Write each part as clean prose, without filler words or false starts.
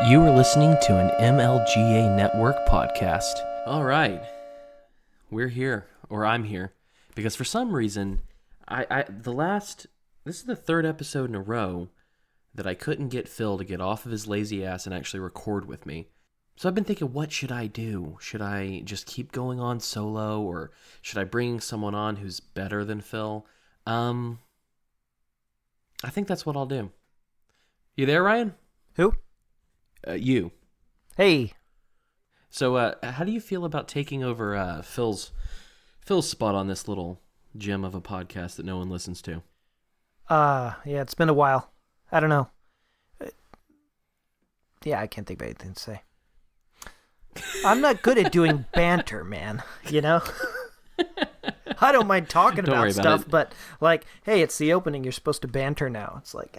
You are listening to an MLGA Network podcast. All right, we're here, or I'm here, because for some reason, this is the third episode in a row that I couldn't get Phil to get off of his lazy ass and actually record with me. So I've been thinking, what should I do? Should I just keep going on solo, or should I bring someone on who's better than Phil? I think that's what I'll do. You there, Ryan? Who? You. Hey. So, how do you feel about taking over Phil's spot on this little gem of a podcast that no one listens to? Yeah, it's been a while. I don't know. Yeah, I can't think of anything to say. I'm not good at doing banter, man. You know? I don't mind talking about stuff, but like, hey, it's the opening. You're supposed to banter now. It's like,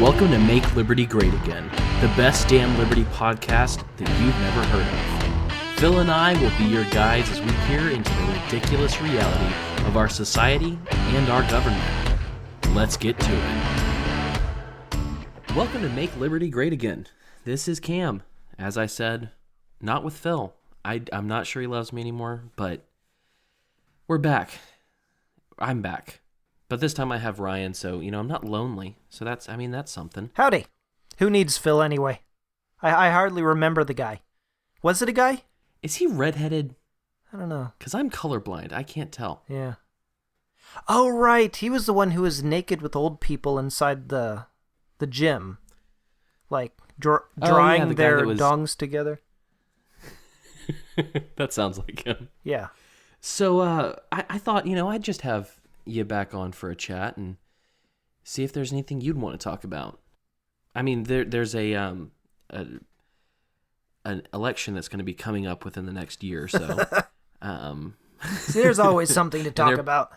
Welcome to Make Liberty Great Again, the best damn Liberty podcast that you've never heard of. Phil and I will be your guides as we peer into the ridiculous reality of our society and our government. Let's get to it. Welcome to Make Liberty Great Again. This is Cam. As I said, not with Phil. I'm not sure he loves me anymore, but we're back. I'm back. But this time I have Ryan, so, I'm not lonely. So that's something. Howdy. Who needs Phil anyway? I hardly remember the guy. Was it a guy? Is he redheaded? I don't know. Because I'm colorblind. I can't tell. Yeah. Oh, right. He was the one who was naked with old people inside the gym. Like, drawing their dongs together. That sounds like him. Yeah. So, I thought, I'd just have you back on for a chat and see if there's anything you'd want to talk about. I mean, there's an election that's going to be coming up within the next year or so. See, there's always something to talk about.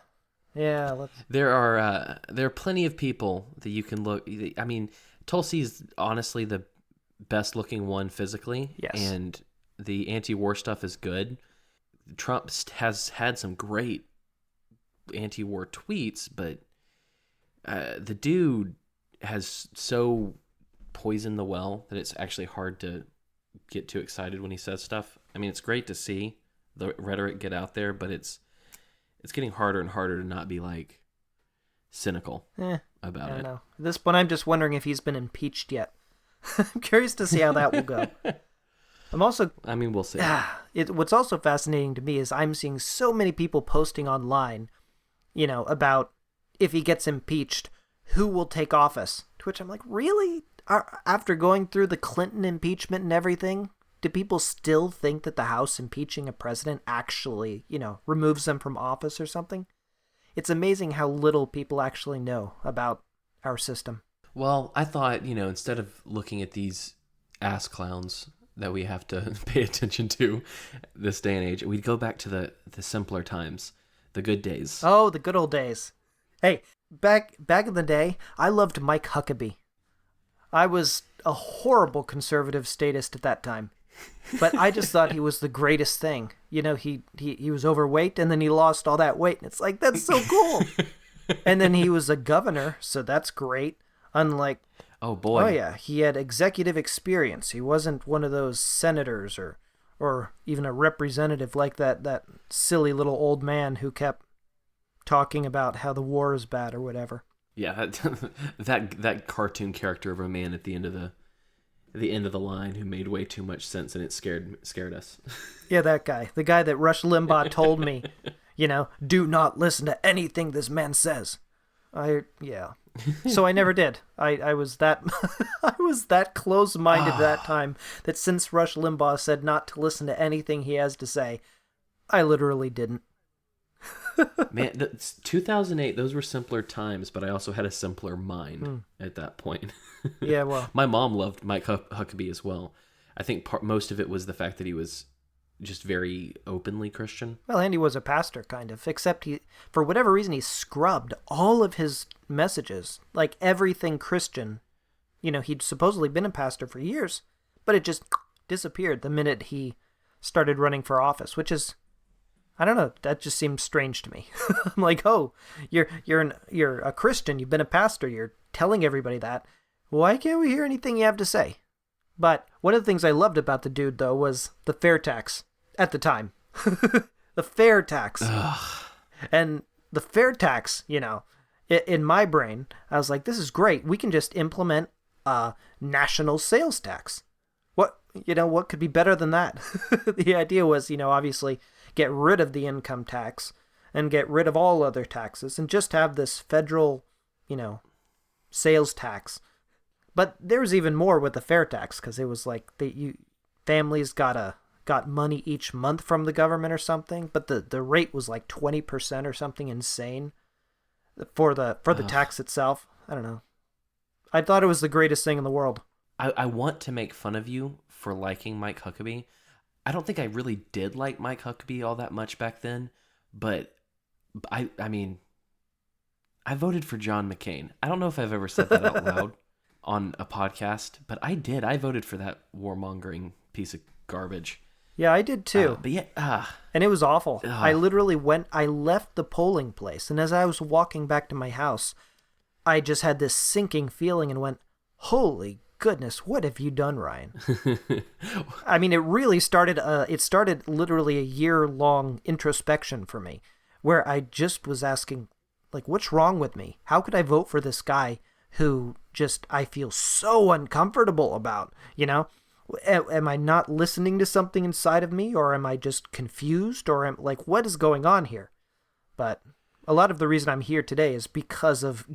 Yeah. There are plenty of people that you can look. I mean, Tulsi's honestly the best looking one physically. Yes. And the anti-war stuff is good. Trump has had some great anti-war tweets, but the dude has so poisoned the well that it's actually hard to get too excited when he says stuff. I mean, it's great to see the rhetoric get out there, but it's getting harder and harder to not be like cynical about it. I don't know. At this point, I'm just wondering if he's been impeached yet. I'm curious to see how that will go. We'll see. What's also fascinating to me is I'm seeing so many people posting online, about if he gets impeached, who will take office. To which I'm like, really? After going through the Clinton impeachment and everything, do people still think that the House impeaching a president actually, removes them from office or something? It's amazing how little people actually know about our system. Well, I thought, instead of looking at these ass clowns that we have to pay attention to this day and age, we'd go back to the simpler times, the good days. Oh, the good old days. Hey, back in the day, I loved Mike Huckabee. I was a horrible conservative statist at that time, but I just thought he was the greatest thing. He was overweight, and then he lost all that weight, and it's like, that's so cool. And then he was a governor, so that's great. Unlike, oh boy, oh yeah, he had executive experience. He wasn't one of those senators or even a representative like that silly little old man who kept talking about how the war is bad or whatever. Yeah, that cartoon character of a man at the end of the line who made way too much sense, and it scared us. Yeah, that guy. The guy that Rush Limbaugh told me, do not listen to anything this man says. So I never did. I was that I was that close-minded at that time that since Rush Limbaugh said not to listen to anything he has to say, I literally didn't. Man, 2008, those were simpler times, but I also had a simpler mind at that point. Yeah, well. My mom loved Mike Huckabee as well. I think most of it was the fact that he was just very openly Christian. Well, and he was a pastor, kind of, except for whatever reason, he scrubbed all of his messages, like everything Christian. He'd supposedly been a pastor for years, but it just disappeared the minute he started running for office, which is I don't know. That just seems strange to me. I'm like, oh, you're a Christian. You've been a pastor. You're telling everybody that. Why can't we hear anything you have to say? But one of the things I loved about the dude, though, was the fair tax at the time. The fair tax. Ugh. And the fair tax, in my brain, I was like, this is great. We can just implement a national sales tax. What could be better than that? The idea was, obviously get rid of the income tax and get rid of all other taxes and just have this federal, sales tax. But there was even more with the fair tax, because it was like families got money each month from the government or something, but the rate was like 20% or something insane for the tax itself. I don't know. I thought it was the greatest thing in the world. I want to make fun of you for liking Mike Huckabee. I don't think I really did like Mike Huckabee all that much back then, but I mean, I voted for John McCain. I don't know if I've ever said that out loud on a podcast, but I did. I voted for that warmongering piece of garbage. Yeah, I did too. And it was awful. I left the polling place, and as I was walking back to my house, I just had this sinking feeling and went, holy goodness, what have you done, Ryan? I mean, it started literally a year-long introspection for me, where I just was asking, like, what's wrong with me? How could I vote for this guy who I feel so uncomfortable about, Am I not listening to something inside of me, or am I just confused, or what is going on here? But a lot of the reason I'm here today is because of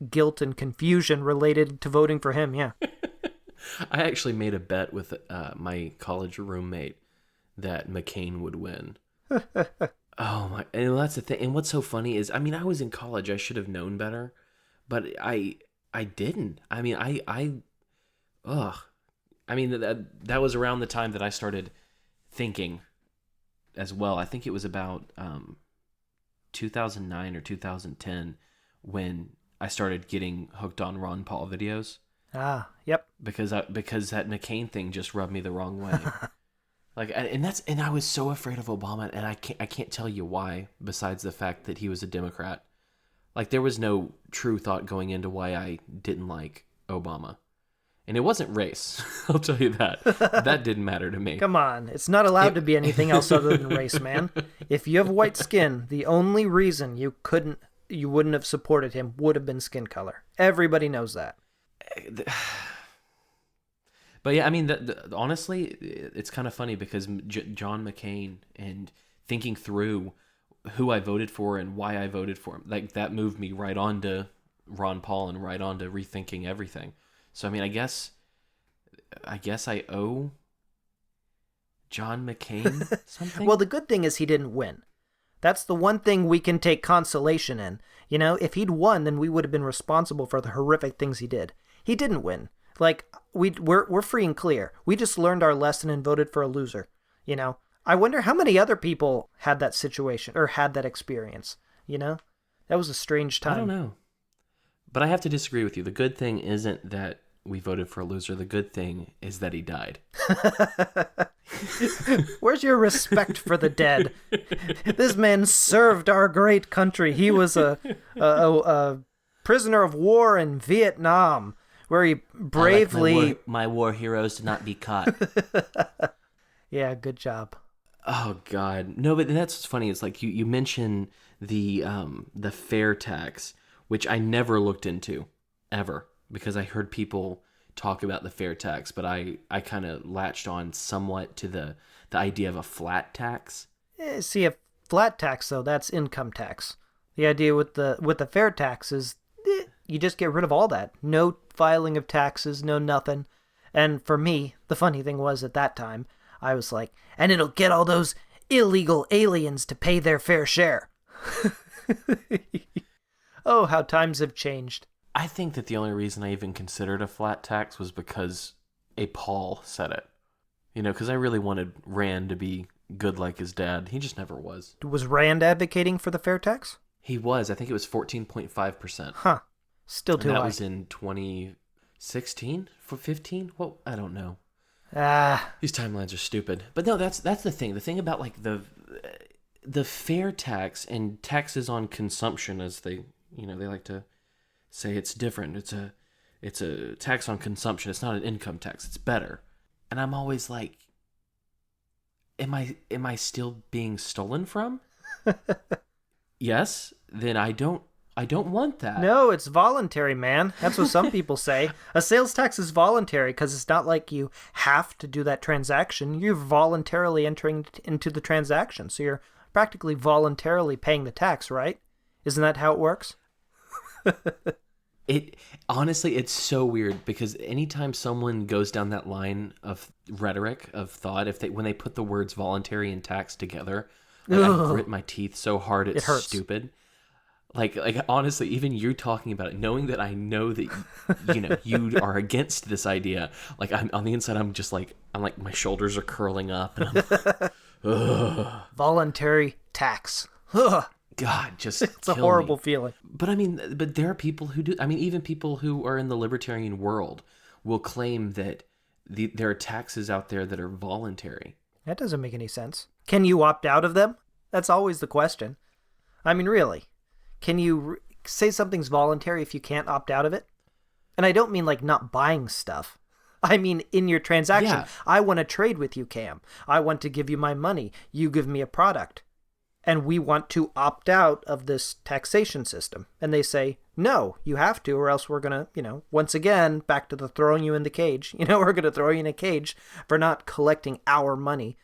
guilt and confusion related to voting for him, yeah. I actually made a bet with my college roommate that McCain would win. Oh my! And that's the thing. And what's so funny is, I mean, I was in college. I should have known better, but I didn't. I mean, I mean, that was around the time that I started thinking as well. I think it was about 2009 or 2010 when I started getting hooked on Ron Paul videos. Ah, yep. Because that McCain thing just rubbed me the wrong way. And I was so afraid of Obama, and I can't tell you why, besides the fact that he was a Democrat. Like, there was no true thought going into why I didn't like Obama. And it wasn't race, I'll tell you that. That didn't matter to me. Come on, it's not allowed to be anything else other than race, man. If you have white skin, the only reason you wouldn't have supported him would have been skin color. Everybody knows that. But yeah, I mean, honestly, it's kind of funny because John McCain, and thinking through who I voted for and why I voted for him, like, that moved me right on to Ron Paul and right on to rethinking everything. So, I mean, I guess I owe John McCain something. Well, the good thing is he didn't win. That's the one thing we can take consolation in. If he'd won, then we would have been responsible for the horrific things he did. He didn't win. Like, we're free and clear. We just learned our lesson and voted for a loser. I wonder how many other people had that situation or had that experience. That was a strange time. I don't know. But I have to disagree with you. The good thing isn't that we voted for a loser. The good thing is that he died. Where's your respect for the dead? This man served our great country. He was a prisoner of war in Vietnam, where he bravely... my war heroes to not be caught. Yeah, good job. Oh, God. No, but that's what's funny. It's like you mentioned the fair tax, which I never looked into, ever, because I heard people talk about the fair tax, but I kind of latched on somewhat to the idea of a flat tax. See, a flat tax, though, that's income tax. The idea with the fair tax is you just get rid of all that. No filing of taxes, no nothing. And for me, the funny thing was at that time, I was like, and it'll get all those illegal aliens to pay their fair share. Oh, how times have changed. I think that the only reason I even considered a flat tax was because a Paul said it. Because I really wanted Rand to be good like his dad. He just never was. Was Rand advocating for the fair tax? He was. I think it was 14.5%. Huh. Still too high. That was in 2016? For 15? Well, I don't know. These timelines are stupid. But no, that's the thing. The thing about, like, the fair tax and taxes on consumption, as they like to say, it's different. It's a tax on consumption. It's not an income tax. It's better. And I'm always like, am I still being stolen from? Yes. Then I don't want that. No, it's voluntary, man. That's what some people say. A sales tax is voluntary because it's not like you have to do that transaction. You're voluntarily entering into the transaction. So you're practically voluntarily paying the tax, right? Isn't that how it works? Honestly, it's so weird because anytime someone goes down that line of rhetoric, of thought, when they put the words voluntary and tax together, like, I grit my teeth so hard it hurts. Stupid. Like honestly, even you talking about it, knowing that I know that you are against this idea, like I'm on the inside, I'm like my shoulders are curling up, and I'm voluntary tax. Ugh. God, just it's a horrible feeling. But there are people who do. I mean, even people who are in the libertarian world will claim that there are taxes out there that are voluntary. That doesn't make any sense. Can you opt out of them? That's always the question. I mean, really. Can you say something's voluntary if you can't opt out of it? And I don't mean like not buying stuff. I mean, in your transaction, yeah. I want to trade with you, Cam. I want to give you my money. You give me a product. And we want to opt out of this taxation system. And they say, no, you have to, or else we're going to, once again, back to the throwing you in the cage. We're going to throw you in a cage for not collecting our money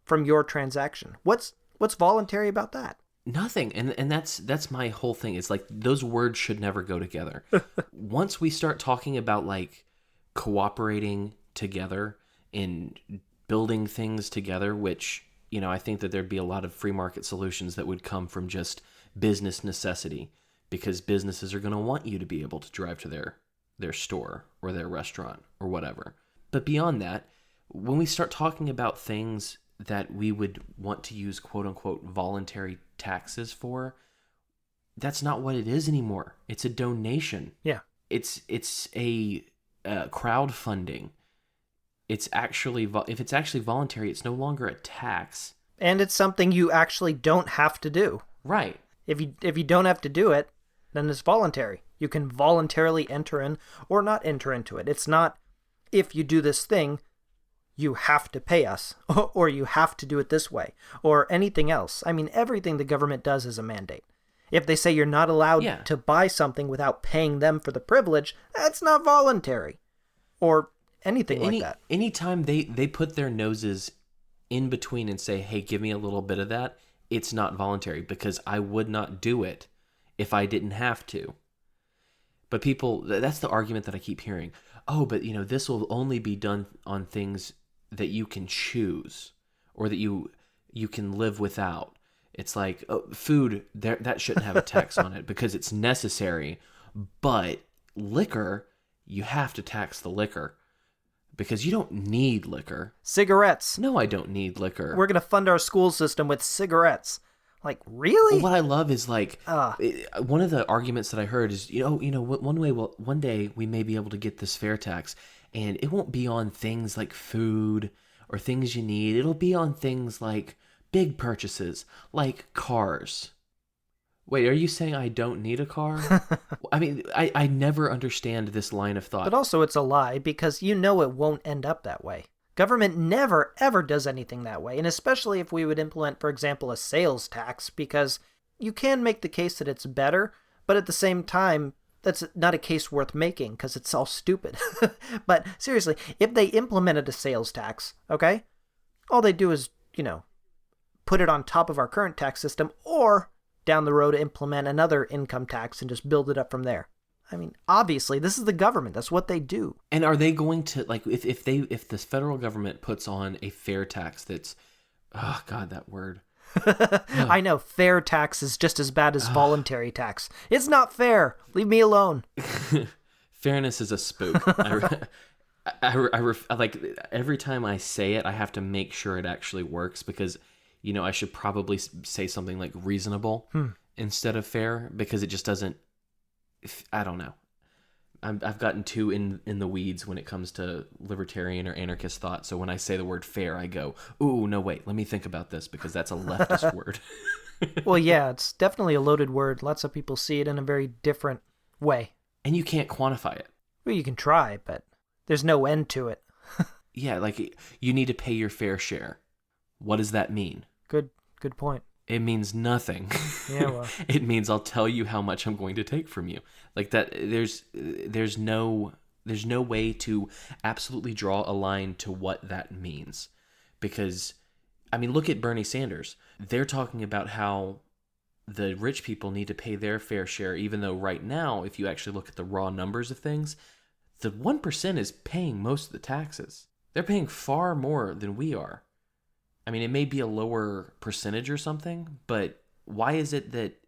from your transaction. What's voluntary about that? Nothing. And that's my whole thing. It's like those words should never go together. Once we start talking about like cooperating together and building things together, which, I think that there'd be a lot of free market solutions that would come from just business necessity, because businesses are going to want you to be able to drive to their store or their restaurant or whatever. But beyond that, when we start talking about things that we would want to use quote unquote voluntary taxes for, that's not what it is anymore. It's a donation. Yeah. It's a crowdfunding. It's actually, if it's actually voluntary, it's no longer a tax. And it's something you actually don't have to do. Right. If you don't have to do it, then it's voluntary. You can voluntarily enter in or not enter into it. It's not, if you do this thing, you have to pay us, or you have to do it this way, or anything else. I mean, everything the government does is a mandate. If they say you're not allowed to buy something without paying them for the privilege, that's not voluntary. Or anything like that. Anytime they put their noses in between and say, hey, give me a little bit of that, it's not voluntary, because I would not do it if I didn't have to. But people, that's the argument that I keep hearing. Oh, but this will only be done on things that you can choose or that you can live without. It's like food, that shouldn't have a tax on it because it's necessary. But liquor, you have to tax the liquor because you don't need liquor. Cigarettes. No, I don't need liquor. We're going to fund our school system with cigarettes. Like, really? Well, what I love is like one of the arguments that I heard is, one day we may be able to get this fair tax, and it won't be on things like food or things you need. It'll be on things like big purchases, like cars. Wait, are you saying I don't need a car? I mean, I never understand this line of thought. But also it's a lie, because it won't end up that way. Government never, ever does anything that way, and especially if we would implement, for example, a sales tax, because you can make the case that it's better, but at the same time, that's not a case worth making, because it's all stupid. But seriously, if they implemented a sales tax, okay, all they do is, put it on top of our current tax system, or down the road implement another income tax and just build it up from there. I mean, obviously, this is the government. That's what they do. And are they going to, like, if the federal government puts on a fair tax that's, oh, God, that word. I know, fair tax is just as bad as voluntary tax. It's not fair. Leave me alone. Fairness is a spook. Like, every time I say it, I have to make sure it actually works, because, I should probably say something like reasonable instead of fair, because it just doesn't, I don't know. I've gotten too in the weeds when it comes to libertarian or anarchist thought. So when I say the word fair, I go, ooh, no, wait, let me think about this because that's a leftist word. Well, yeah, it's definitely a loaded word. Lots of people see it in a very different way. And you can't quantify it. Well, you can try, but there's no end to it. Yeah, like you need to pay your fair share. What does that mean? Good point. It means nothing. Yeah, well. It means I'll tell you how much I'm going to take from you. Like that, there's no way to absolutely draw a line to what that means. Because, I mean, look at Bernie Sanders. They're talking about how the rich people need to pay their fair share, even though right now, if you actually look at the raw numbers of things, the 1% is paying most of the taxes. They're paying far more than we are. I mean, it may be a lower percentage or something, but why is it that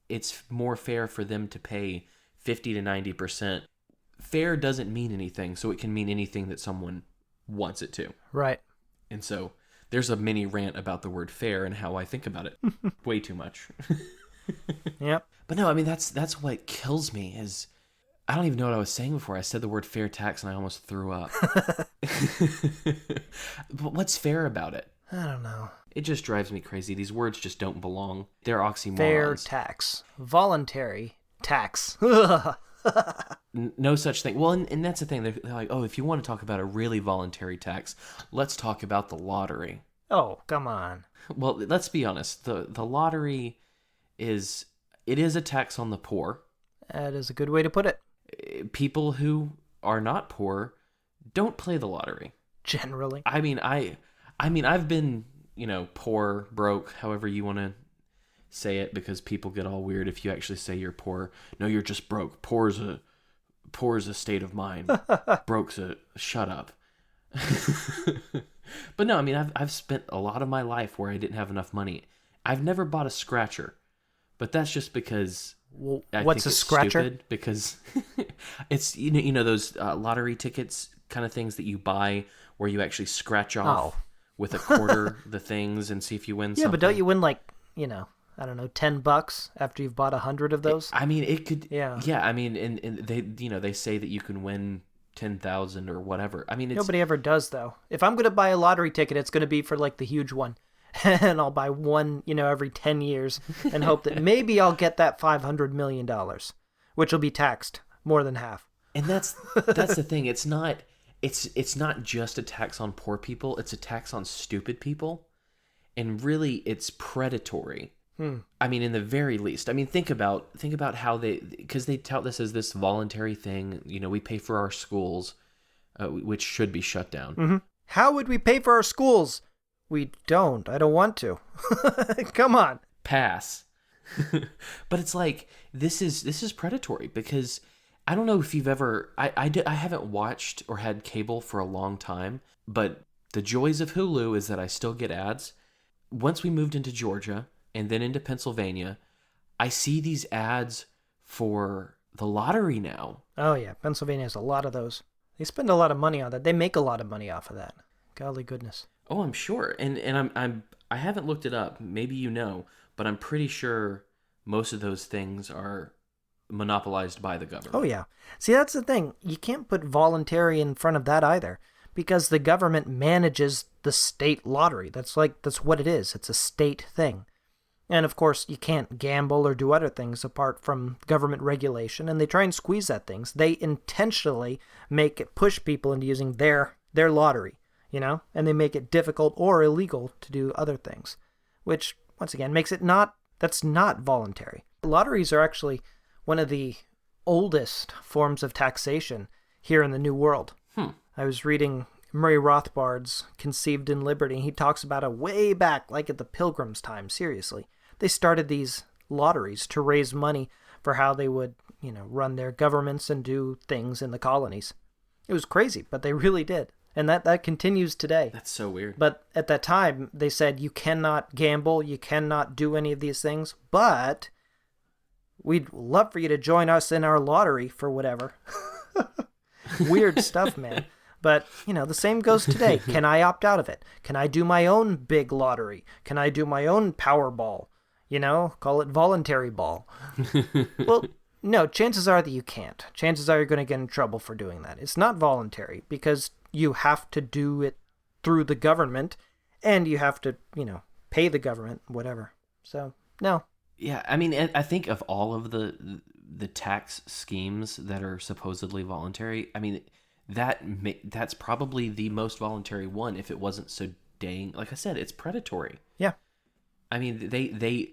it's more fair for them to pay 50 to 90%? Fair doesn't mean anything, so it can mean anything that someone wants it to. Right. And so there's a mini rant about the word fair and how I think about it. Way too much. Yep. But no, I mean, that's what kills me is... I don't even know what I was saying before. I said the word fair tax and I almost threw up. But what's fair about it? I don't know. It just drives me crazy. These words just don't belong. They're oxymorons. Fair tax. Voluntary tax. No such thing. Well, and that's the thing. They're like, oh, if you want to talk about a really voluntary tax, let's talk about the lottery. Oh, come on. Well, let's be honest. The lottery is a tax on the poor. That is a good way to put it. People who are not poor don't play the lottery. Generally. I mean, I've been, poor, broke, however you want to say it, because people get all weird if you actually say you're poor. No, you're just broke. Poor is a state of mind. Broke's a shut up. But no, I mean, I've spent a lot of my life where I didn't have enough money. I've never bought a scratcher, but that's just because... Well, I what's think a it's scratcher? stupid because it's those lottery tickets kind of things that you buy where you actually scratch off with a quarter the things and see if you win something. Yeah, but don't you win like, I don't know, $10 after you've bought 100 of those? I mean, it could. Yeah. Yeah, I mean, and they they say that you can win 10,000 or whatever. I mean, Nobody ever does though. If I'm going to buy a lottery ticket, it's going to be for like the huge one. And I'll buy one, every 10 years and hope that maybe I'll get that $500 million, which will be taxed more than half. And that's the thing. It's not just a tax on poor people. It's a tax on stupid people. And really, it's predatory. I mean, in the very least. I mean, think about how because they tout this as this voluntary thing. We pay for our schools, which should be shut down. Mm-hmm. How would we pay for our schools? We don't. I don't want to. Come on. Pass. But it's like, this is predatory because I don't know if you've ever... I haven't watched or had cable for a long time, but the joys of Hulu is that I still get ads. Once we moved into Georgia and then into Pennsylvania, I see these ads for the lottery now. Oh yeah, Pennsylvania has a lot of those. They spend a lot of money on that. They make a lot of money off of that. Golly goodness. Oh, I'm sure. And I haven't looked it up. Maybe but I'm pretty sure most of those things are monopolized by the government. Oh yeah. See, that's the thing. You can't put voluntary in front of that either, because the government manages the state lottery. That's what it is. It's a state thing. And of course, you can't gamble or do other things apart from government regulation, and they try and squeeze at things. They intentionally push people into using their lottery. And they make it difficult or illegal to do other things, which, once again, makes it that's not voluntary. Lotteries are actually one of the oldest forms of taxation here in the New World. I was reading Murray Rothbard's Conceived in Liberty. He talks about it way back, like at the Pilgrims' time, seriously. They started these lotteries to raise money for how they would, run their governments and do things in the colonies. It was crazy, but they really did. And that continues today. That's so weird. But at that time, they said you cannot gamble, you cannot do any of these things, but we'd love for you to join us in our lottery for whatever. Weird stuff, man. But, the same goes today. Can I opt out of it? Can I do my own big lottery? Can I do my own Powerball? Call it voluntary ball. Well, No, chances are that you can't. Chances are you're going to get in trouble for doing that. It's not voluntary because you have to do it through the government and you have to, pay the government, whatever. So, no. Yeah, I mean, I think of all of the tax schemes that are supposedly voluntary, I mean, that's probably the most voluntary one if it wasn't so dang, like I said, it's predatory. Yeah. I mean, they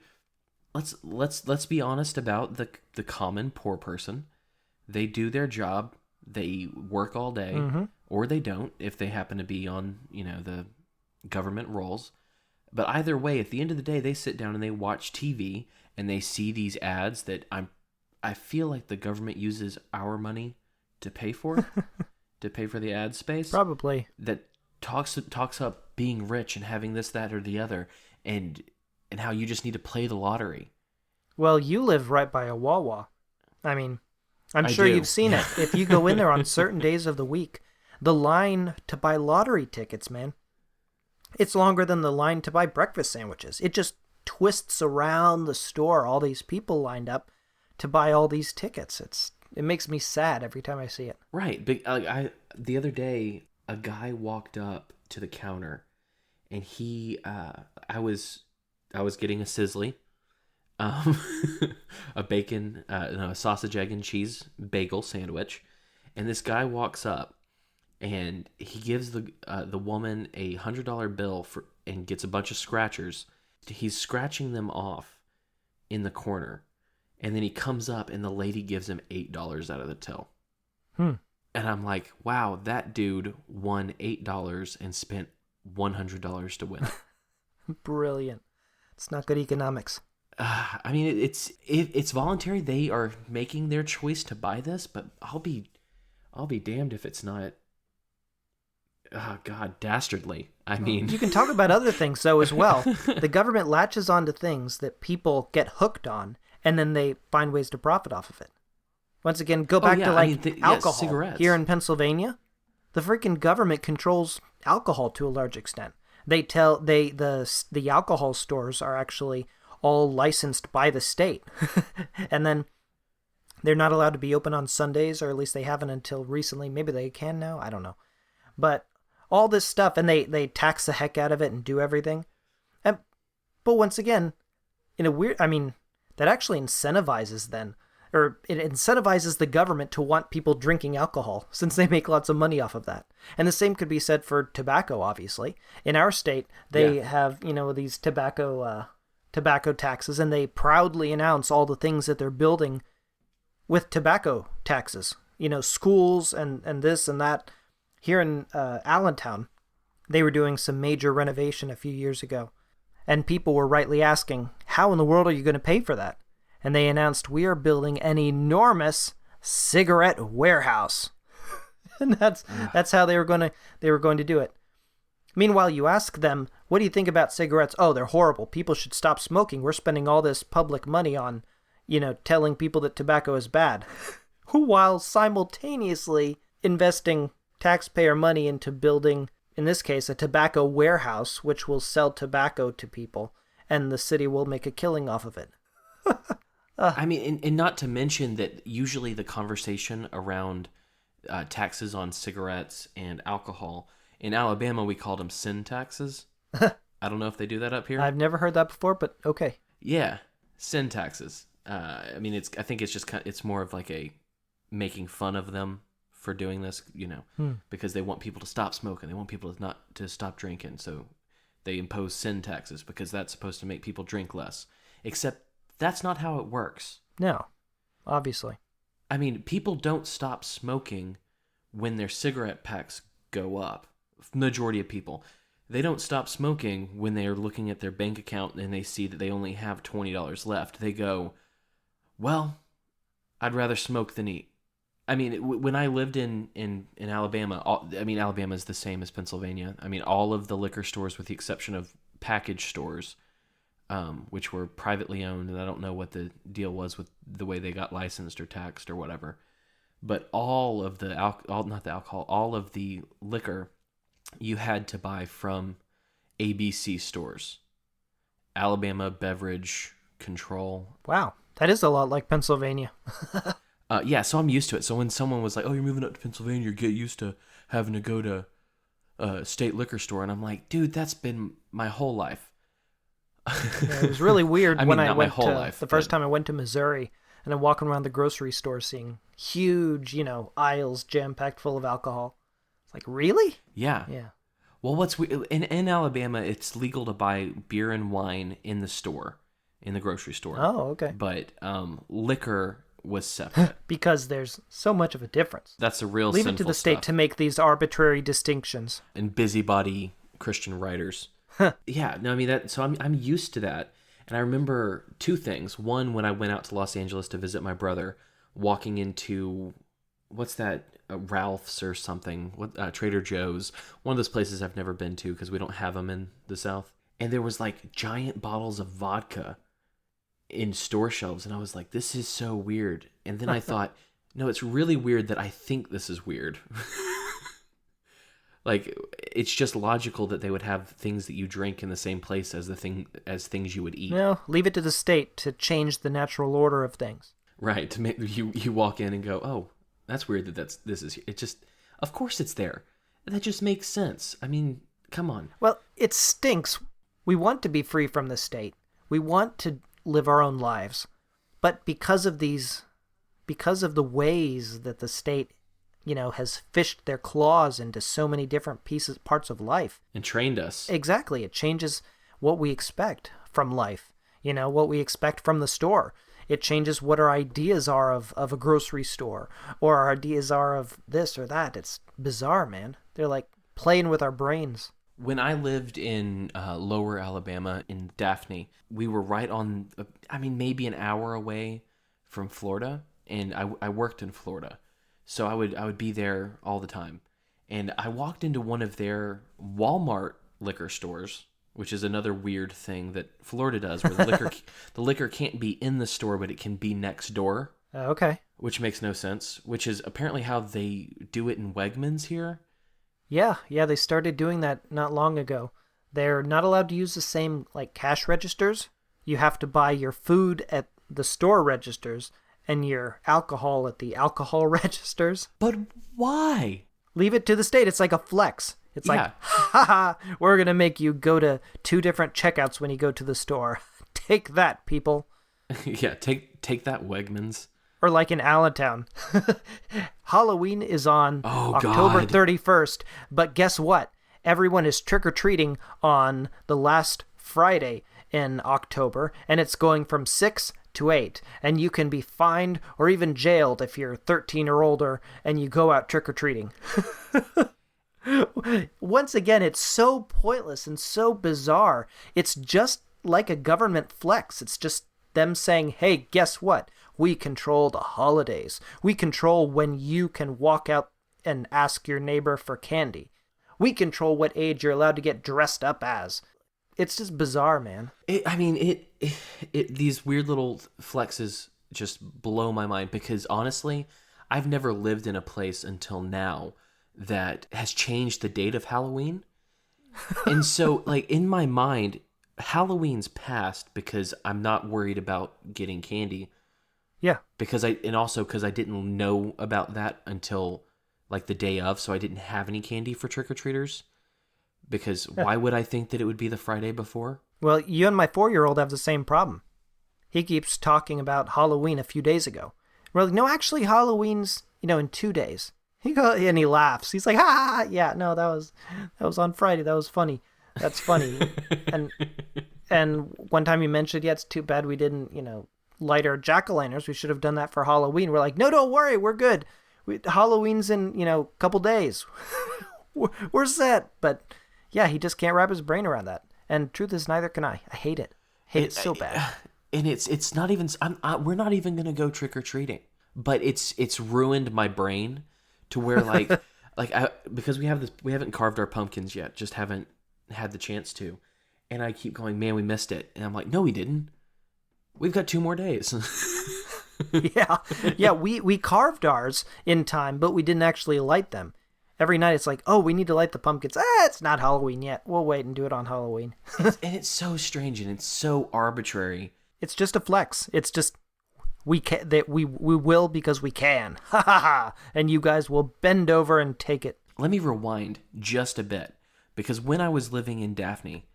let's be honest about the common poor person. They do their job, they work all day, or they don't if they happen to be on, the government rolls. But either way, at the end of the day, they sit down and they watch TV and they see these ads that I feel like the government uses our money to pay for, to pay for the ad space. Probably. That talks up being rich and having this, that, or the other, and how you just need to play the lottery. Well, you live right by a Wawa. I mean, I'm sure you've seen it. If you go in there on certain days of the week, the line to buy lottery tickets, man, it's longer than the line to buy breakfast sandwiches. It just twists around the store, all these people lined up to buy all these tickets. It makes me sad every time I see it. Right. But the other day, a guy walked up to the counter, and I was getting a sizzly, a bacon, a sausage, egg, and cheese bagel sandwich, and this guy walks up, and he gives the woman a $100 bill and gets a bunch of scratchers. He's scratching them off in the corner, and then he comes up, and the lady gives him $8 out of the till. And I'm like, wow, that dude won $8 and spent $100 to win. Brilliant. It's not good economics. I mean, it's voluntary. They are making their choice to buy this, but I'll be damned if it's not. Oh God, dastardly. I mean, you can talk about other things though as well. The government latches onto things that people get hooked on, and then they find ways to profit off of it. Once again, go back to alcohol. Cigarettes. Here in Pennsylvania, the freaking government controls alcohol to a large extent. The alcohol stores are actually all licensed by the state. And then they're not allowed to be open on Sundays, or at least they haven't until recently. Maybe they can now, I don't know. But all this stuff, and they tax the heck out of it and do everything. But once again, that actually incentivizes it incentivizes the government to want people drinking alcohol, since they make lots of money off of that. And the same could be said for tobacco, obviously. In our state, they have, these tobacco taxes, and they proudly announce all the things that they're building with tobacco taxes. Schools and this and that. Here in Allentown, they were doing some major renovation a few years ago, and people were rightly asking, how in the world are you going to pay for that? And they announced, we are building an enormous cigarette warehouse. And that's how they were going to do it. Meanwhile, you ask them, what do you think about cigarettes? Oh, they're horrible. People should stop smoking. We're spending all this public money on, telling people that tobacco is bad. While simultaneously investing taxpayer money into building, in this case, a tobacco warehouse, which will sell tobacco to people, and the city will make a killing off of it. I mean, and not to mention that usually the conversation around taxes on cigarettes and alcohol, in Alabama we called them sin taxes. I don't know if they do that up here. I've never heard that before, but okay. Yeah, sin taxes. I mean, I think it's just it's more of like a making fun of them for doing this, because they want people to stop smoking. They want people to stop drinking. So they impose sin taxes because that's supposed to make people drink less. Except that's not how it works. No, obviously. I mean, people don't stop smoking when their cigarette packs go up. Majority of people. They don't stop smoking when they are looking at their bank account and they see that they only have $20 left. They go, well, I'd rather smoke than eat. I mean, when I lived in Alabama, Alabama is the same as Pennsylvania. I mean, all of the liquor stores, with the exception of package stores, which were privately owned, and I don't know what the deal was with the way they got licensed or taxed or whatever, but all of the all of the liquor you had to buy from ABC stores, Alabama Beverage Control. Wow. That is a lot like Pennsylvania. Yeah, so I'm used to it. So when someone was like, "Oh, you're moving up to Pennsylvania, you get used to having to go to a state liquor store," and I'm like, "Dude, that's been my whole life." Yeah, it was really weird I when mean, I not my went whole to life, the first but- time I went to Missouri, and I'm walking around the grocery store seeing huge, aisles jam-packed full of alcohol. It's like, really? Yeah. Yeah. Well, in Alabama, it's legal to buy beer and wine in the store, in the grocery store. Oh, okay. But liquor was separate. Because there's so much of a difference. That's a real Leave it to sinful the state stuff. to make these arbitrary distinctions. And busybody Christian writers. Yeah, no, I mean that. So I'm used to that, and I remember two things. One, when I went out to Los Angeles to visit my brother, walking into what's that, Ralph's or something, Trader Joe's, one of those places I've never been to because we don't have them in the South. And there was like giant bottles of vodka in store shelves, and I was like, this is so weird. And then I thought, no, it's really weird that I think this is weird. Like, it's just logical that they would have things that you drink in the same place as things you would eat. No, leave it to the state to change the natural order of things. Right. To make you walk in and go, oh, that's weird this is. It just, of course it's there. That just makes sense. I mean, come on. Well, it stinks. We want to be free from the state. We want to live our own lives. But because of the ways that the state, has fished their claws into so many different parts of life. And trained us. Exactly. It changes what we expect from life, what we expect from the store. It changes what our ideas are of a grocery store, or our ideas are of this or that. It's bizarre, man. They're like playing with our brains. When I lived in lower Alabama in Daphne, we were right on, maybe an hour away from Florida, and I worked in Florida. So I would be there all the time. And I walked into one of their Walmart liquor stores, which is another weird thing that Florida does, where the liquor can't be in the store, but it can be next door. Okay. Which makes no sense, which is apparently how they do it in Wegmans here. Yeah, they started doing that not long ago. They're not allowed to use the same, cash registers. You have to buy your food at the store registers and your alcohol at the alcohol registers. But why? Leave it to the state. It's like a flex. It's Yeah. like, ha, we're going to make you go to 2 different checkouts when you go to the store. Take that, people. Yeah, take that, Wegmans. Or like in Allentown. Halloween is on October God. 31st, but guess what? Everyone is trick-or-treating on the last Friday in October, and it's going from 6 to 8, and you can be fined or even jailed if you're 13 or older and you go out trick-or-treating. Once again, it's so pointless and so bizarre. It's just like a government flex. It's just them saying, hey, guess what? We control the holidays. We control when you can walk out and ask your neighbor for candy. We control what age you're allowed to get dressed up as. It's just bizarre, man. These weird little flexes just blow my mind because honestly, I've never lived in a place until now that has changed the date of Halloween. And so, in my mind, Halloween's past because I'm not worried about getting candy. Yeah. Because I didn't know about that until the day of, so I didn't have any candy for trick-or-treaters. Because why would I think that it would be the Friday before? Well, you and my 4-year-old have the same problem. He keeps talking about Halloween a few days ago. We're like, no, actually Halloween's, in 2 days. And he laughs. He's like, ha, yeah, no, that was on Friday. That was funny. That's funny. and one time he mentioned, yeah, it's too bad we didn't, light our jack-o'-lanterns. We should have done that for Halloween. We're like, no, don't worry, we're good. Halloween's in, a couple days. we're set. But yeah, he just can't wrap his brain around that. And truth is, neither can I. I hate it. Hate it so bad. And it's not even. We're not even gonna go trick or treating. But it's ruined my brain to where because we haven't carved our pumpkins yet. Just haven't had the chance to. And I keep going, man, we missed it. And I'm like, no, we didn't. We've got 2 more days. Yeah. We carved ours in time, but we didn't actually light them. Every night it's like, oh, we need to light the pumpkins. It's not Halloween yet. We'll wait and do it on Halloween. And it's so strange and it's so arbitrary. It's just a flex. It's just, we will because we can. Ha ha ha. And you guys will bend over and take it. Let me rewind just a bit, because when I was living in Daphne,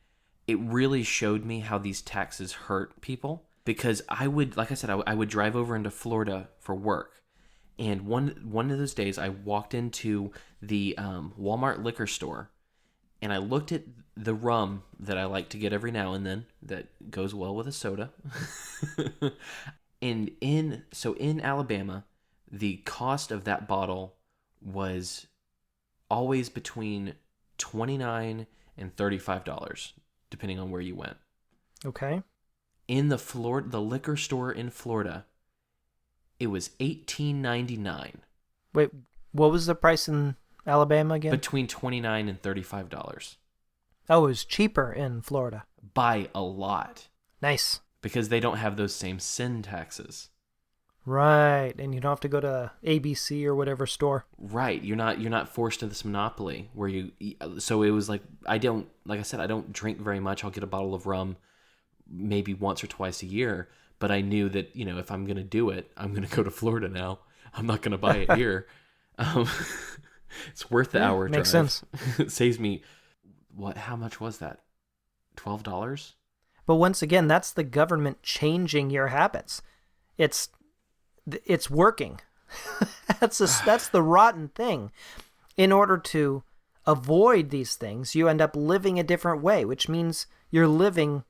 it really showed me how these taxes hurt people. Because I would, like I said, I would drive over into Florida for work. And one of those days, I walked into the Walmart liquor store, and I looked at the rum that I like to get every now and then that goes well with a soda. And in Alabama, the cost of that bottle was always between $29 and $35, depending on where you went. Okay. In the liquor store in Florida, it was $18.99. Wait, what was the price in Alabama again? Between $29 and $35. Oh, it was cheaper in Florida. By a lot. Nice. Because they don't have those same sin taxes. Right, and you don't have to go to ABC or whatever store. Right, you're not forced to this monopoly where you. So it was like I don't drink very much. I'll get a bottle of rum maybe once or twice a year, but I knew that if I'm gonna do it, I'm gonna go to Florida now. I'm not gonna buy it here. It's worth the hour drive. Makes sense. It saves me what? How much was that? $12. But once again, that's the government changing your habits. It's working. That's the rotten thing. In order to avoid these things, you end up living a different way, which means you're living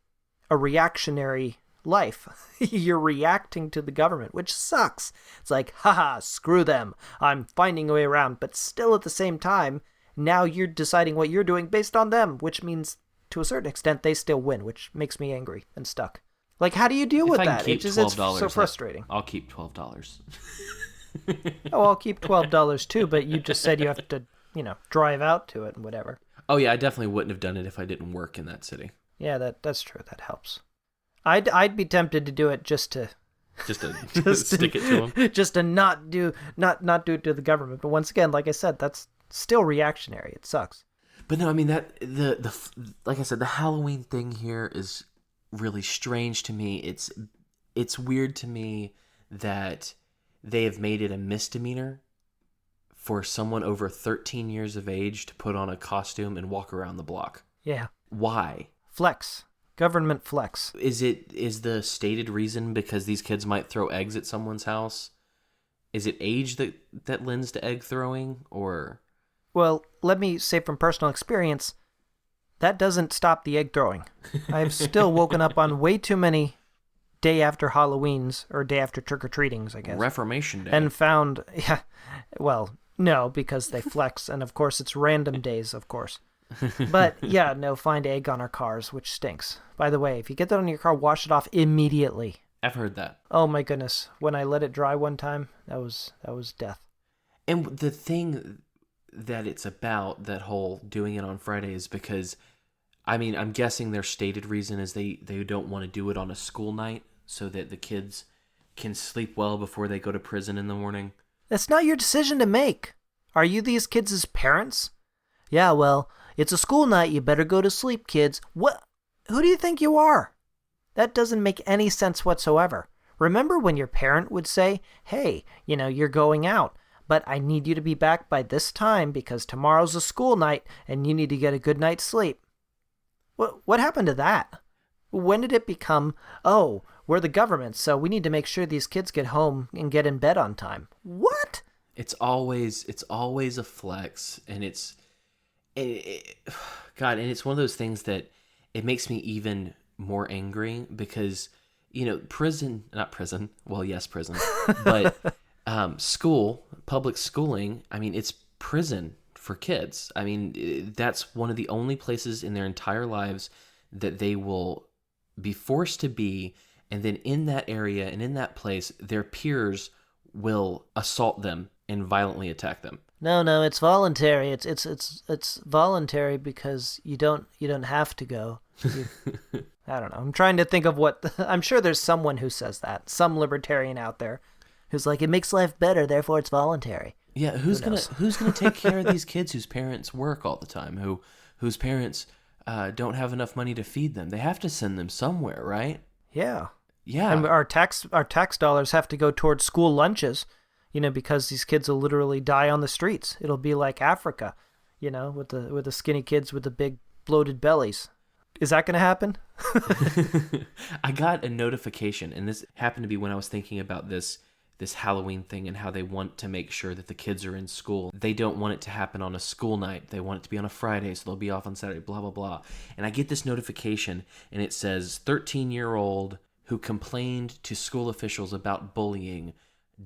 a reactionary life. You're reacting to the government, which sucks. It's like, haha, screw them. I'm finding a way around. But still at the same time, now you're deciding what you're doing based on them, which means to a certain extent they still win, which makes me angry and stuck. Like, how do you deal with that? It's so frustrating. I'll keep $12. Oh, I'll keep $12 too, but you just said you have to, drive out to it and whatever. Oh yeah, I definitely wouldn't have done it if I didn't work in that city. Yeah, that's true. That helps. I'd be tempted to do it just to stick it to them. Just to not do it to the government. But once again, like I said, that's still reactionary. It sucks. But no, I mean that the like I said, the Halloween thing here is really strange to me. It's weird to me that they have made it a misdemeanor for someone over 13 years of age to put on a costume and walk around the block. Yeah. Why? Flex. Government flex. Is the stated reason because these kids might throw eggs at someone's house? Is it age that lends to egg throwing, or? Well, let me say from personal experience, that doesn't stop the egg throwing. I've still woken up on way too many day after Halloweens, or day after trick-or-treatings, I guess. Reformation Day. And found, well, no, because they flex, and of course it's random days, of course. But, yeah, no, find egg on our cars, which stinks. By the way, if you get that on your car, wash it off immediately. I've heard that. Oh my goodness. When I let it dry one time, that was death. And the thing that it's about, that whole doing it on Friday, is because, I mean, I'm guessing their stated reason is they don't want to do it on a school night so that the kids can sleep well before they go to prison in the morning. That's not your decision to make. Are you these kids' parents? Yeah, well, it's a school night. You better go to sleep, kids. What? Who do you think you are? That doesn't make any sense whatsoever. Remember when your parent would say, hey, you're going out, but I need you to be back by this time because tomorrow's a school night and you need to get a good night's sleep. What happened to that? When did it become, oh, we're the government, so we need to make sure these kids get home and get in bed on time? What? It's always a flex, and God, and it's one of those things that it makes me even more angry because, prison, but school, public schooling, I mean, it's prison for kids. I mean, that's one of the only places in their entire lives that they will be forced to be, and then in that area and in that place, their peers will assault them and violently attack them. No, it's voluntary. It's voluntary because you don't have to go. I don't know. I'm trying to think of what. I'm sure there's someone who says that. Some libertarian out there who's like, it makes life better, therefore it's voluntary. Yeah, who's gonna take care of these kids whose parents work all the time, whose parents don't have enough money to feed them? They have to send them somewhere, right? Yeah. Yeah. And our tax dollars have to go towards school lunches, because these kids will literally die on the streets. It'll be like Africa, with the skinny kids with the big bloated bellies. Is that going to happen? I got a notification, and this happened to be when I was thinking about this Halloween thing and how they want to make sure that the kids are in school. They don't want it to happen on a school night. They want it to be on a Friday, so they'll be off on Saturday, blah, blah, blah. And I get this notification, and it says 13-year-old who complained to school officials about bullying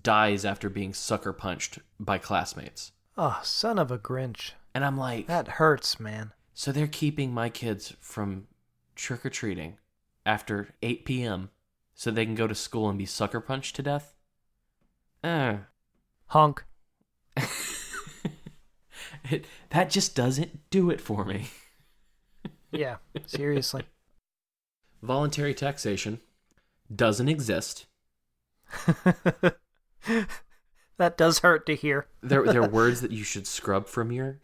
dies after being sucker punched by classmates. Oh, son of a Grinch. And I'm like... That hurts, man. So they're keeping my kids from trick-or-treating after 8 p.m. so they can go to school and be sucker punched to death? Honk. That just doesn't do it for me. Yeah, seriously. Voluntary taxation doesn't exist. That does hurt to hear. There are words that you should scrub from your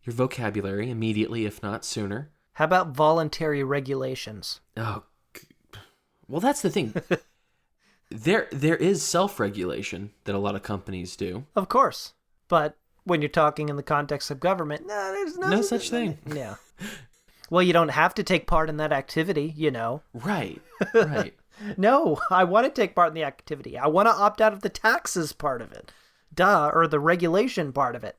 vocabulary immediately, if not sooner. How about voluntary regulations? Oh, well, that's the thing. There is self-regulation that a lot of companies do. Of course. But when you're talking in the context of government, no, there's no such thing. Yeah. Well, you don't have to take part in that activity, Right. No, I want to take part in the activity. I want to opt out of the taxes part of it. Duh, or the regulation part of it.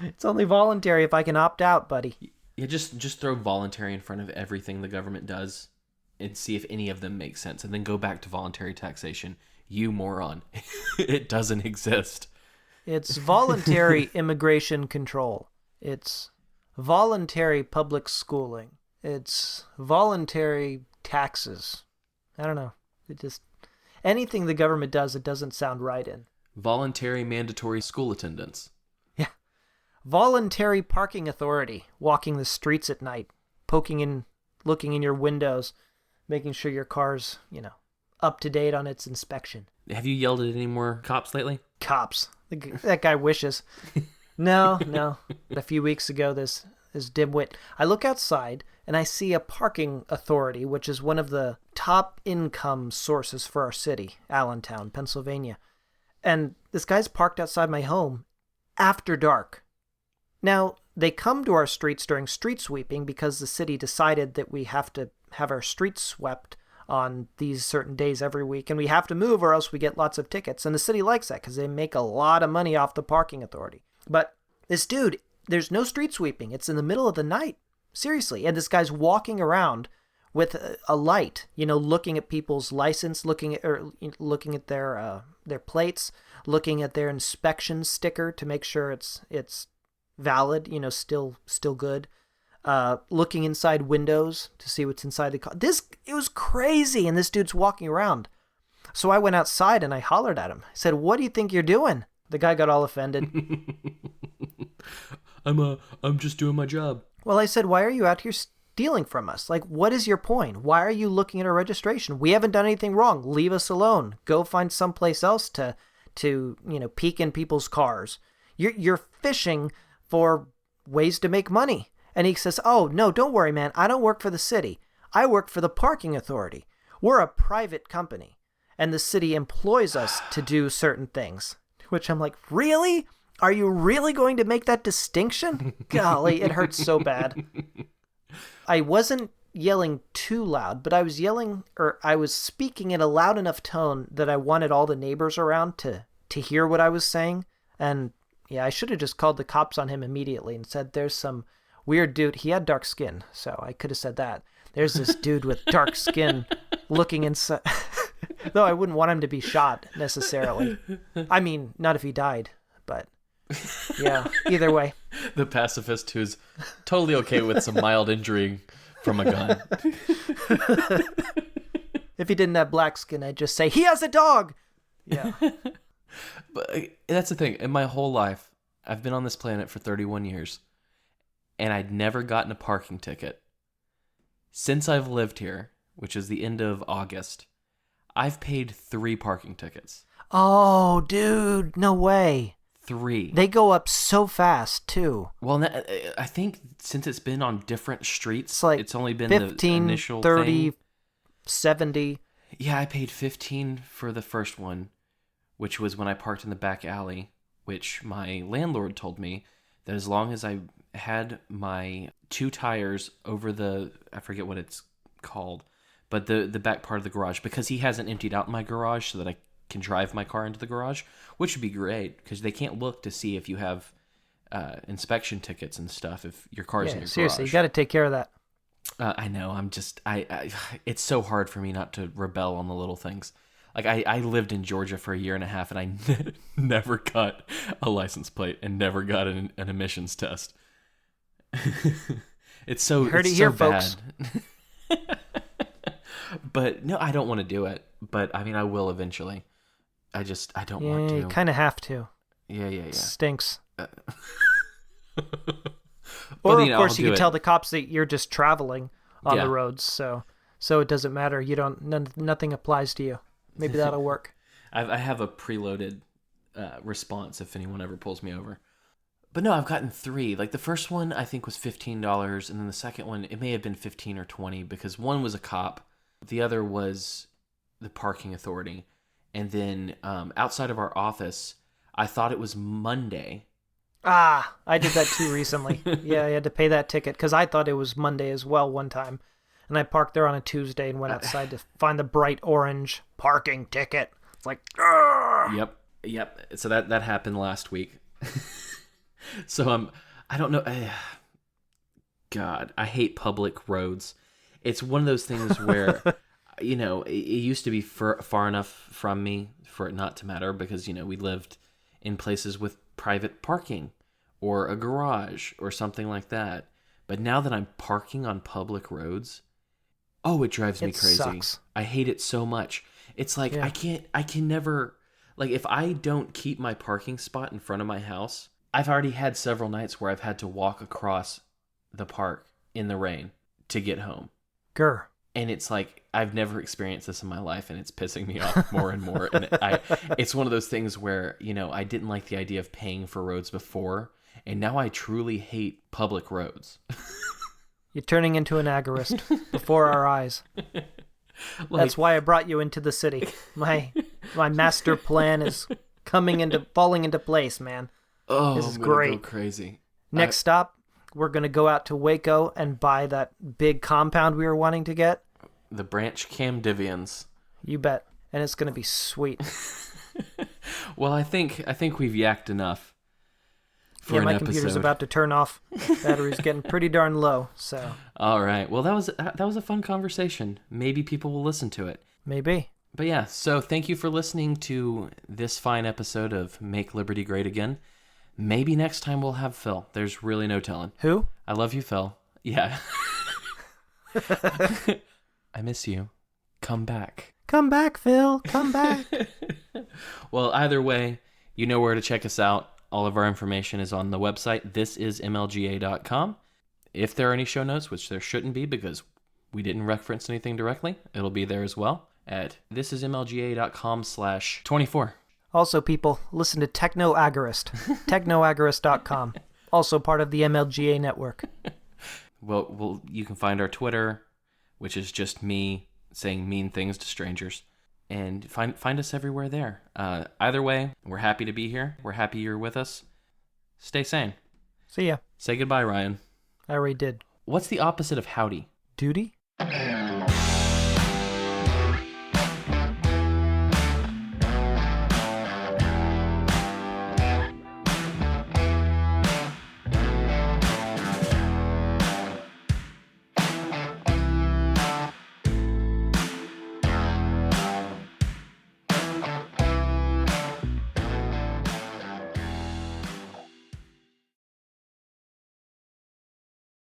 It's only voluntary if I can opt out, buddy. Yeah, just throw voluntary in front of everything the government does and see if any of them make sense, and then go back to voluntary taxation. You moron. It doesn't exist. It's voluntary immigration control. It's voluntary public schooling. It's voluntary taxes. I don't know. Anything the government does, it doesn't sound right in. Voluntary mandatory school attendance. Yeah. Voluntary parking authority. Walking the streets at night. Looking in your windows. Making sure your car's, up to date on its inspection. Have you yelled at any more cops lately? Cops. That guy wishes. No. A few weeks ago, this dimwit. I look outside and I see a parking authority, which is one of the top income sources for our city, Allentown, Pennsylvania. And this guy's parked outside my home after dark. Now, they come to our streets during street sweeping because the city decided that we have to have our streets swept on these certain days every week, and we have to move or else we get lots of tickets. And the city likes that because they make a lot of money off the parking authority. But this dude, there's no street sweeping. It's in the middle of the night. Seriously. And this guy's walking around with a light, looking at people's license, looking at their plates, looking at their inspection sticker to make sure it's valid, still good. Looking inside windows to see what's inside the car. It was crazy, and this dude's walking around. So I went outside and I hollered at him. I said, "What do you think you're doing?" The guy got all offended. I'm just doing my job. Well, I said, "Why are you out here stealing from us? Like, what is your point? Why are you looking at our registration? We haven't done anything wrong. Leave us alone. Go find someplace else to peek in people's cars. You're fishing for ways to make money." And he says, "Oh, no, don't worry, man. I don't work for the city. I work for the parking authority. We're a private company, and the city employs us to do certain things." Which I'm like, really? Are you really going to make that distinction? Golly, it hurts so bad. I wasn't yelling too loud, but I was speaking in a loud enough tone that I wanted all the neighbors around to hear what I was saying. And yeah, I should have just called the cops on him immediately and said, "There's some weird dude." He had dark skin, so I could have said that. "There's this dude with dark skin looking inside." Though I wouldn't want him to be shot necessarily. I mean, not if he died, but yeah, either way. The pacifist who's totally okay with some mild injury from a gun. If he didn't have black skin, I'd just say, "He has a dog!" Yeah. But that's the thing. In my whole life, I've been on this planet for 31 years, and I'd never gotten a parking ticket. Since I've lived here, which is the end of August, I've paid 3 parking tickets. Oh, dude, no way. 3. They go up so fast, too. Well, I think since it's been on different streets, it's like it's only been 15, the initial 30, thing. 70. Yeah, I paid 15 for the first one, which was when I parked in the back alley, which my landlord told me that as long as I had my 2 tires over I forget what it's called, but the back part of the garage, because he hasn't emptied out my garage so that I can drive my car into the garage, which would be great because they can't look to see if you have inspection tickets and stuff if your car's in your seriously, garage. you got to take care of that. I know. I it's so hard for me not to rebel on the little things. Like I lived in Georgia for a year and a half, and I never got a license plate and never got an emissions test. It's so Heard it's it so here, bad. folks. But no, I don't want to do it. But I mean, I will eventually. I don't want to. You kind of have to. Yeah. Stinks. But, Or, of course, I'll you do can it. tell the cops that you're just traveling on Yeah. the roads, so it doesn't matter. You don't. Nothing applies to you. Maybe that'll work. I have a preloaded response if anyone ever pulls me over. But no, I've gotten 3. Like the first one I think was $15, and then the second one it may have been 15 or 20 because one was a cop, the other was the parking authority, and then outside of our office, I thought it was Monday. I did that too recently. Yeah, I had to pay that ticket because I thought it was Monday as well one time. And I parked there on a Tuesday and went outside to find the bright orange parking ticket. It's like, Argh! Yep. So that happened last week. So I don't know. God, I hate public roads. It's one of those things where, it used to be far enough from me for it not to matter because, we lived in places with private parking or a garage or something like that. But now that I'm parking on public roads, it drives me crazy. Sucks. I hate it so much. It's like, Yeah. I can never, like if I don't keep my parking spot in front of my house, I've already had several nights where I've had to walk across the park in the rain to get home. Grr. And it's like, I've never experienced this in my life, and it's pissing me off more and more. And it's one of those things where, I didn't like the idea of paying for roads before, and now I truly hate public roads. You're turning into an agorist before our eyes. That's why I brought you into the city. My master plan is falling into place, man. This is I'm gonna great. go crazy. Next stop, we're going to go out to Waco and buy that big compound we were wanting to get. The Branch Camdivians. You bet. And it's going to be sweet. Well, I think we've yacked enough for my an computer's episode. about to turn off. Battery's getting pretty darn low, so All right. Well, that was a fun conversation. Maybe people will listen to it. maybe. But yeah, so thank you for listening to this fine episode of Make Liberty Great Again. Maybe next time we'll have Phil. There's really no telling. Who? I love you, Phil. Yeah. I miss you. Come back. Come back, Phil. Come back. Well, either way, you know where to check us out. All of our information is on the website, thisismlga.com. If there are any show notes, which there shouldn't be because we didn't reference anything directly, it'll be there as well at thisismlga.com/24. Also, people, listen to Techno Agorist. Technoagorist.com. Also part of the MLGA network. Well, you can find our Twitter, which is just me saying mean things to strangers, and find us everywhere there. Either way, we're happy to be here. We're happy you're with us. Stay sane. See ya. Say goodbye, Ryan. I already did. What's the opposite of howdy? Duty?